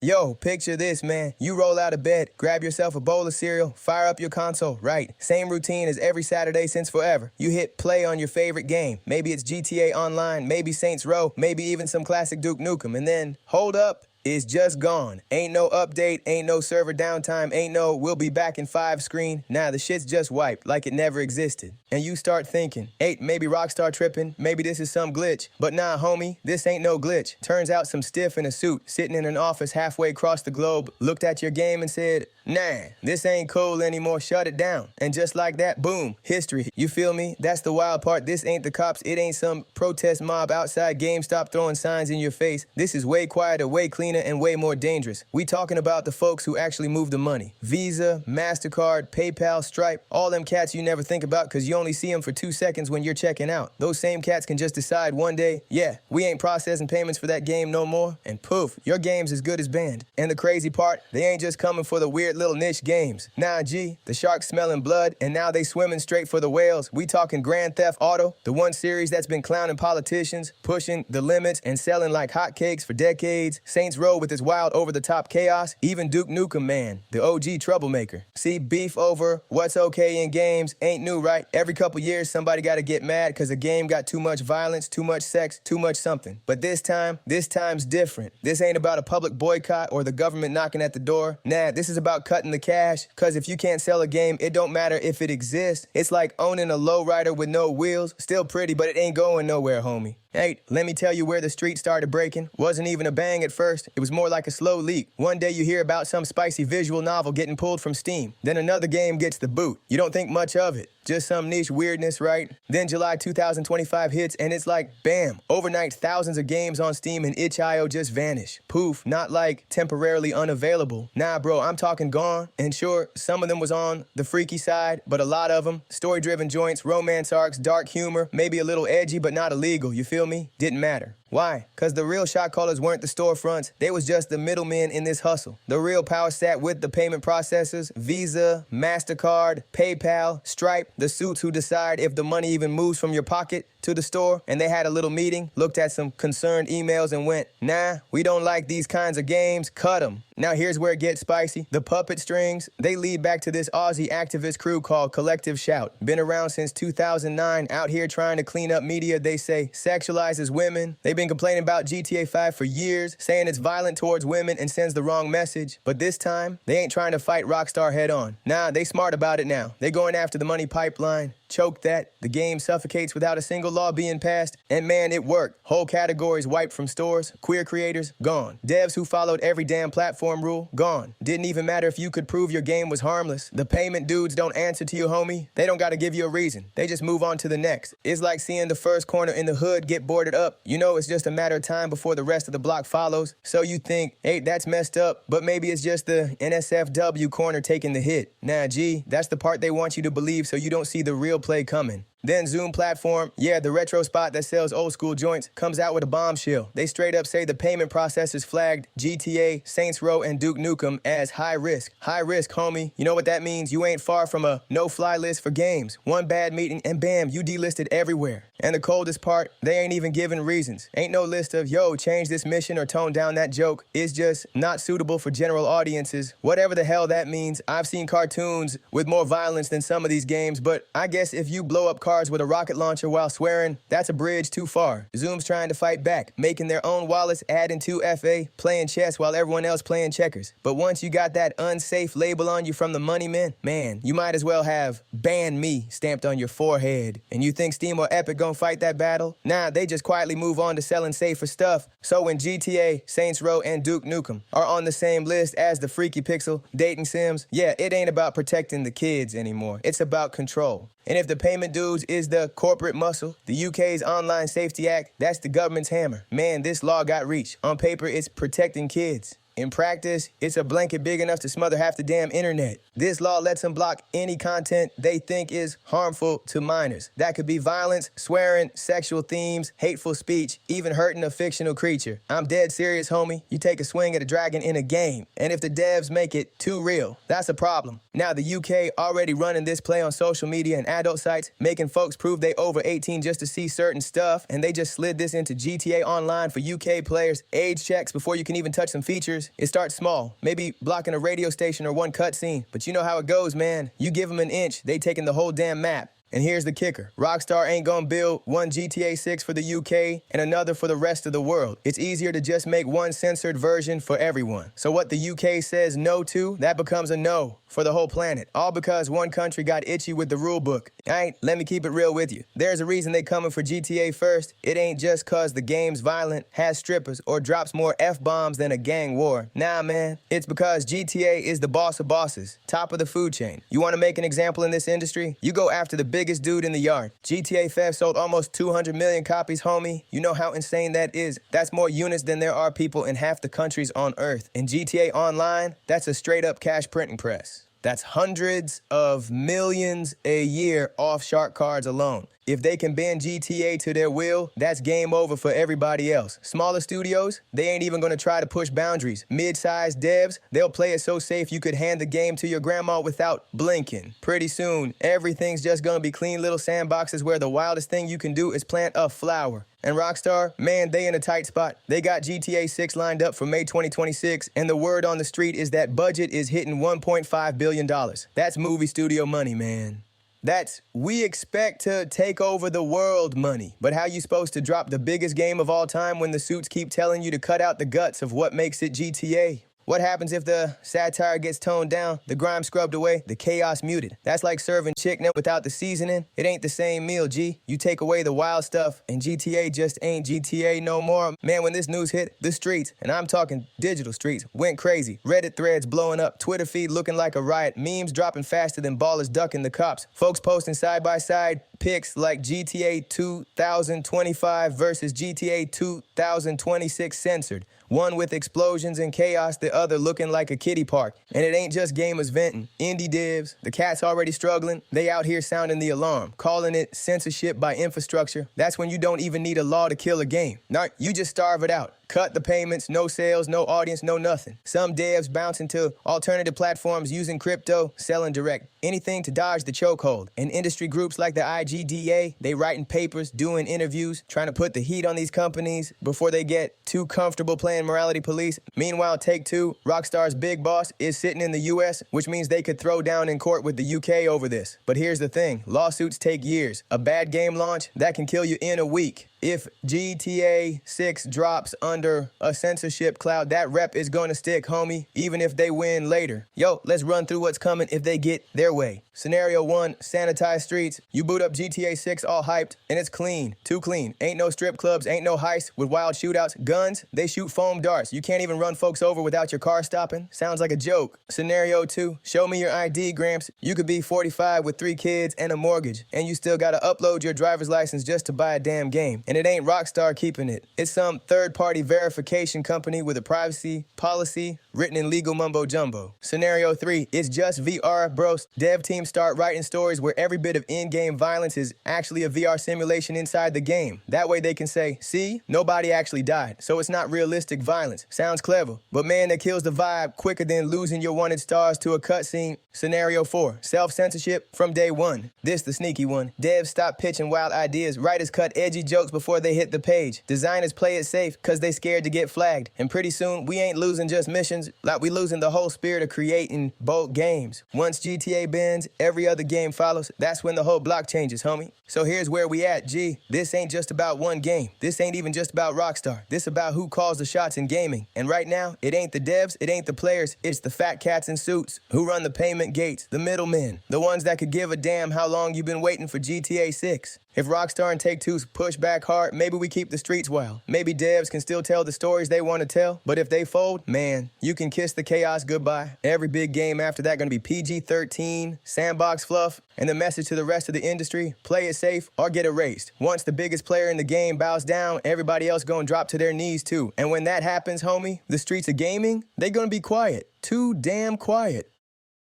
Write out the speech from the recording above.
Yo, picture this, man. You roll out of bed, grab yourself a bowl of cereal, fire up your console, right? Same routine as every Saturday since forever. You hit play on your favorite game. Maybe it's GTA Online, maybe Saints Row, maybe even some classic Duke Nukem. And then, hold up. It's just gone. Ain't no update, ain't no server downtime, ain't no we'll be back in 5 screen. Nah, the shit's just wiped like it never existed. And you start thinking, hey, maybe Rockstar tripping, maybe this is some glitch. But nah, homie, this ain't no glitch. Turns out some stiff in a suit, sitting in an office halfway across the globe, looked at your game and said, nah, this ain't cool anymore, shut it down. And just like that, boom, history. You feel me? That's the wild part. This ain't the cops, it ain't some protest mob outside GameStop throwing signs in your face. This is way quieter, way cleaner, and way more dangerous. We talking about the folks who actually move the money. Visa, MasterCard, PayPal, Stripe, all them cats you never think about because you only see them for 2 seconds when you're checking out. Those same cats can just decide one day, yeah, we ain't processing payments for that game no more, and poof, your game's as good as banned. And the crazy part, they ain't just coming for the weird little niche games. Nah, G, the sharks smelling blood, and now they swimming straight for the whales. We talking Grand Theft Auto, the one series that's been clowning politicians, pushing the limits and selling like hotcakes for decades. Saints Row with its wild over-the-top chaos. Even Duke Nukem, man, the OG troublemaker. See, beef over what's okay in games ain't new, right? Every couple years, somebody gotta get mad because a game got too much violence, too much sex, too much something. But this time's different. This ain't about a public boycott or the government knocking at the door. Nah, this is about cutting the cash, because if you can't sell a game, it don't matter if it exists. It's like owning a lowrider with no wheels. Still pretty, but it ain't going nowhere, homie. Hey, let me tell you where the street started breaking. Wasn't even a bang at first. It was more like a slow leak. One day you hear about some spicy visual novel getting pulled from Steam. Then another game gets the boot. You don't think much of it. Just some niche weirdness, right? Then July 2025 hits and it's like, bam, overnight thousands of games on Steam and itch.io just vanish. Poof, not like temporarily unavailable. Nah, bro, I'm talking gone. And sure, some of them was on the freaky side, but a lot of them, story-driven joints, romance arcs, dark humor, maybe a little edgy, but not illegal, you feel me? Didn't matter. Why? Because the real shot callers weren't the storefronts. They was just the middlemen in this hustle. The real power sat with the payment processors, Visa, MasterCard, PayPal, Stripe, the suits who decide if the money even moves from your pocket to the store. And they had a little meeting, looked at some concerned emails and went, nah, we don't like these kinds of games, cut them. Now here's where it gets spicy. The puppet strings, they lead back to this Aussie activist crew called Collective Shout. Been around since 2009, out here trying to clean up media they say sexualizes women. They've been complaining about GTA 5 for years, saying it's violent towards women and sends the wrong message. But this time, they ain't trying to fight Rockstar head on. Nah, they smart about it now. They going after the money pipeline. Choke that, the game suffocates without a single law being passed, and man, it worked. Whole categories wiped from stores, queer creators, gone. Devs who followed every damn platform rule, gone. Didn't even matter if you could prove your game was harmless. The payment dudes don't answer to you, homie. They don't gotta give you a reason. They just move on to the next. It's like seeing the first corner in the hood get boarded up. You know it's just a matter of time before the rest of the block follows. So you think, hey, that's messed up, but maybe it's just the NSFW corner taking the hit. Nah, G, that's the part they want you to believe so you don't see the real play coming. Then Zoom platform, yeah, the retro spot that sells old school joints, comes out with a bombshell. They straight up say the payment processors flagged GTA, Saints Row, and Duke Nukem as high risk. High risk, homie. You know what that means? You ain't far from a no-fly list for games. One bad meeting and bam, you delisted everywhere. And the coldest part, they ain't even giving reasons. Ain't no list of, yo, change this mission or tone down that joke. It's just not suitable for general audiences. Whatever the hell that means. I've seen cartoons with more violence than some of these games, but I guess if you blow up cars with a rocket launcher while swearing, that's a bridge too far. Zoom's trying to fight back, making their own wallets, adding 2FA, playing chess while everyone else playing checkers. But once you got that unsafe label on you from the money men, man, you might as well have ban me stamped on your forehead. And you think Steam or Epic gonna fight that battle? Nah, they just quietly move on to selling safer stuff. So when GTA, Saints Row, and Duke Nukem are on the same list as the freaky pixel dating sims, yeah, it ain't about protecting the kids anymore. It's about control. And if the payment dudes is the corporate muscle, the UK's Online Safety Act, that's the government's hammer. Man, this law got reach. On paper, it's protecting kids. In practice, it's a blanket big enough to smother half the damn internet. This law lets them block any content they think is harmful to minors. That could be violence, swearing, sexual themes, hateful speech, even hurting a fictional creature. I'm dead serious, homie. You take a swing at a dragon in a game, and if the devs make it too real, that's a problem. Now, the UK already running this play on social media and adult sites, making folks prove they over 18 just to see certain stuff, and they just slid this into GTA Online for UK players. Age checks before you can even touch some features. gamers, it starts small, maybe blocking a radio station or one cutscene. But you know how it goes, man. You give them an inch, they taking the whole damn map. And here's the kicker. Rockstar ain't gonna build one GTA 6 for the UK and another for the rest of the world. It's easier to just make one censored version for everyone. So what the UK says no to, that becomes a no for the whole planet. All because one country got itchy with the rule book. Let me keep it real with you. There's a reason they coming for GTA first. It ain't just cause the game's violent, has strippers, or drops more F-bombs than a gang war. Nah, man. It's because GTA is the boss of bosses, top of the food chain. You wanna make an example in this industry? You go after the biggest dude in the yard. GTA 5 sold almost 200 million copies, homie. You know how insane that is. That's more units than there are people in half the countries on Earth. And GTA Online, that's a straight up cash printing press. That's hundreds of millions a year off shark cards alone. If they can bend GTA to their will, that's game over for everybody else. Smaller studios, they ain't even gonna try to push boundaries. Mid-sized devs, they'll play it so safe you could hand the game to your grandma without blinking. Pretty soon, everything's just gonna be clean little sandboxes where the wildest thing you can do is plant a flower. And Rockstar, man, they in a tight spot. They got GTA 6 lined up for May 2026, and the word on the street is that budget is hitting $1.5 billion. That's movie studio money, man. That's, we expect to take over the world money. But how you supposed to drop the biggest game of all time when the suits keep telling you to cut out the guts of what makes it GTA? What happens if the satire gets toned down, the grime scrubbed away, the chaos muted? That's like serving chicken without the seasoning. It ain't the same meal, G. You take away the wild stuff, and GTA just ain't GTA no more. Man, when this news hit, the streets, and I'm talking digital streets, went crazy. Reddit threads blowing up, Twitter feed looking like a riot, memes dropping faster than ballers ducking the cops. Folks posting side-by-side pics like GTA 2025 versus GTA 2026 censored. One with explosions and chaos, the other looking like a kiddie park. And it ain't just gamers venting. Indie divs, the cat's already struggling. They out here sounding the alarm, calling it censorship by infrastructure. That's when you don't even need a law to kill a game. No, you just starve it out. Cut the payments, no sales, no audience, no nothing. Some devs bouncing to alternative platforms using crypto, selling direct. Anything to dodge the chokehold. And industry groups like the IGDA, they writing papers, doing interviews, trying to put the heat on these companies before they get too comfortable playing morality police. Meanwhile, Take-Two, Rockstar's big boss, is sitting in the US, which means they could throw down in court with the UK over this. But here's the thing, lawsuits take years. A bad game launch, that can kill you in a week. If GTA 6 drops under a censorship cloud, that rep is gonna stick, homie, even if they win later. Yo, let's run through what's coming if they get their way. Scenario 1, sanitized streets. You boot up GTA 6 all hyped, and it's clean, too clean. Ain't no strip clubs, ain't no heists with wild shootouts. Guns, they shoot foam darts. You can't even run folks over without your car stopping. Sounds like a joke. Scenario 2, show me your ID, Gramps. You could be 45 with 3 kids and a mortgage, and you still gotta upload your driver's license just to buy a damn game. And it ain't Rockstar keeping it. It's some third-party verification company with a privacy policy written in legal mumbo-jumbo. Scenario 3, it's just VR, bros. Dev teams start writing stories where every bit of in-game violence is actually a VR simulation inside the game. That way they can say, see, nobody actually died, so it's not realistic violence. Sounds clever, but man, that kills the vibe quicker than losing your wanted stars to a cutscene. Scenario 4, self-censorship from day one. This the sneaky one. Devs stop pitching wild ideas. Writers cut edgy jokes before they hit the page. Designers play it safe cause they scared to get flagged. And pretty soon, we ain't losing just missions, like we losing the whole spirit of creating bold games. Once GTA bends, every other game follows. That's when the whole block changes, homie. So here's where we at, G. This ain't just about one game. This ain't even just about Rockstar. This about who calls the shots in gaming. And right now, it ain't the devs, it ain't the players, it's the fat cats in suits who run the payment gates, the middlemen, the ones that could give a damn how long you've been waiting for GTA 6. If Rockstar and Take-Two's push back hard, maybe we keep the streets wild. Maybe devs can still tell the stories they want to tell. But if they fold, man, you can kiss the chaos goodbye. Every big game after that gonna be PG-13, sandbox fluff, and the message to the rest of the industry, play it safe or get erased. Once the biggest player in the game bows down, everybody else gonna drop to their knees too. And when that happens, homie, the streets of gaming, they gonna be quiet. Too damn quiet.